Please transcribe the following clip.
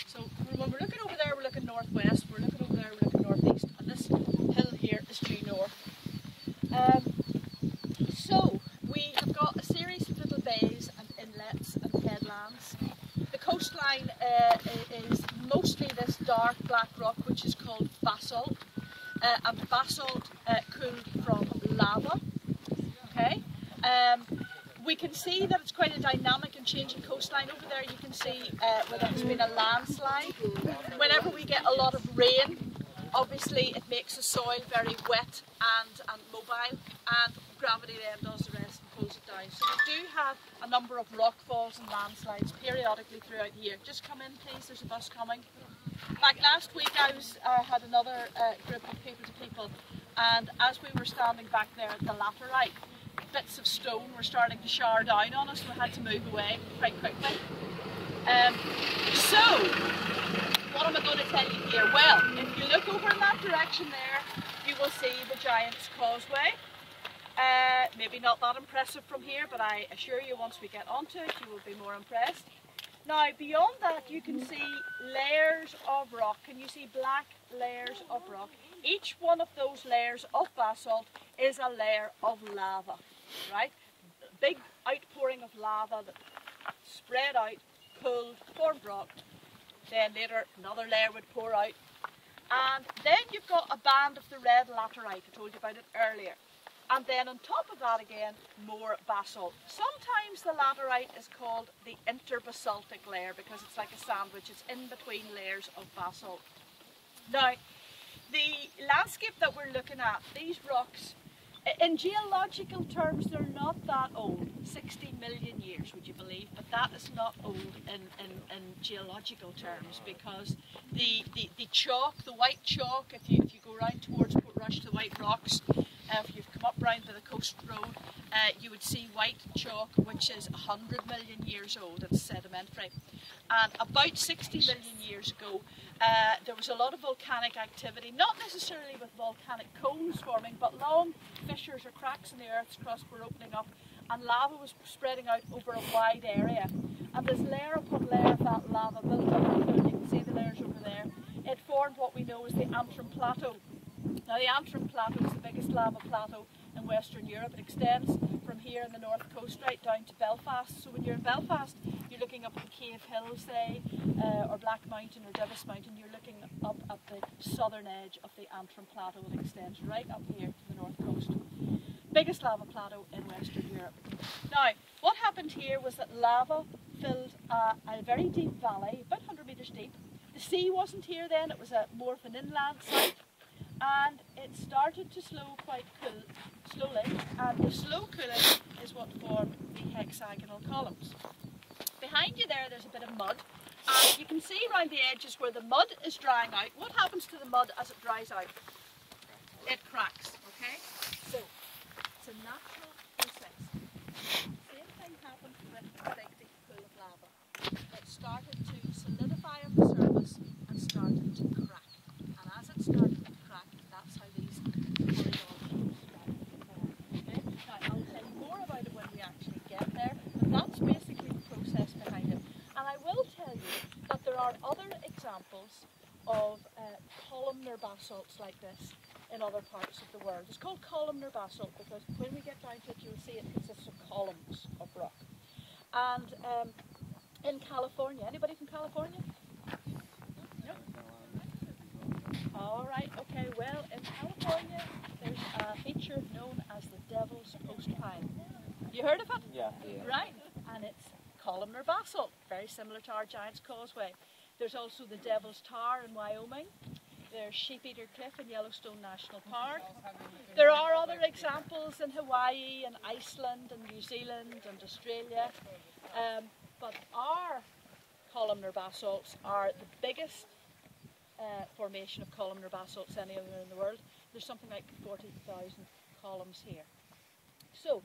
So when we're looking over there, we're looking northwest. We're looking over there, we're looking northeast. And this hill here is due north. So we have got a series of little bays and inlets and headlands. The coastline is mostly this dark black rock, which is called basalt. And basalt cooled from lava. Okay. We can see that it's quite a dynamic and changing coastline over there. You can see where there's been a landslide. Whenever we get a lot of rain, obviously it makes the soil very wet and mobile, and gravity then does the rest and pulls it down. So we do have a number of rock falls and landslides periodically throughout the year. Just come in please, there's a bus coming. Like last week I had another group of people, and as we were standing back there at the laterite, bits of stone were starting to shower down on us. We had to move away quite quickly. So, what am I going to tell you here? Well, if you look over in that direction there, you will see the Giant's Causeway. Maybe not that impressive from here, but I assure you once we get onto it, you will be more impressed. Now, beyond that, you can see layers of rock. Can you see black layers of rock? Each one of those layers of basalt is a layer of lava, right? Big outpouring of lava that spread out, cooled, formed rock. Then later another layer would pour out. And then you've got a band of the red laterite, I told you about it earlier. And then on top of that again, more basalt. Sometimes the laterite is called the interbasaltic layer because it's like a sandwich. It's in between layers of basalt. Now, the landscape that we're looking at, these rocks, in geological terms, they're not that old. 60 million years, would you believe? But that is not old in geological terms, because the chalk, the white chalk, if you go round towards Portrush, the white rocks, if you've come up round by the coast road, you would see white chalk, which is 100 million years old. It's sedimentary. And about 60 million years ago, there was a lot of volcanic activity, not necessarily with volcanic cones forming, but long fissures or cracks in the Earth's crust were opening up, and lava was spreading out over a wide area. And this layer upon layer of that lava built up, you can see the layers over there. It formed what we know as the Antrim Plateau. Now, the Antrim Plateau is the biggest lava plateau in Western Europe. It extends from here on the north coast right down to Belfast. So when you're in Belfast, you're looking up at the Cave Hill, say, or Black Mountain or Divis Mountain. You're looking up at the southern edge of the Antrim Plateau. It extends right up here to the north coast. Biggest lava plateau in Western Europe. Now, what happened here was that lava filled a very deep valley, about 100 metres deep. The sea wasn't here then, it was more of an inland site. And it started to slow quite slowly, and the slow cooling is what formed the hexagonal columns. Behind you there, there's a bit of mud, and you can see around the edges where the mud is drying out. What happens to the mud as it dries out? It cracks, okay? So, it's a natural process. Same thing happened with the big deep pool of lava. It started to solidify on the surface and started to crack. And as it started to crack, that's how these horizontal started to form. Okay? Now, I'll tell you more about it when we actually get there, but that's basically the process behind it. And I will tell you that there are other examples of columnar basalts like this in other parts of the world. It's called columnar basalt because when we get down to it, you'll see it consists of columns of rock. And in California, anybody from California? No? All right, okay, well, in California, there's a feature known as the Devil's Post Pine. You heard of it? Yeah. Right, and it's columnar basalt, very similar to our Giant's Causeway. There's also the Devil's Tower in Wyoming. There's Sheep-Eater Cliff in Yellowstone National Park. There are other examples in Hawaii and Iceland and New Zealand and Australia. But our columnar basalts are the biggest formation of columnar basalts anywhere in the world. There's something like 40,000 columns here. So,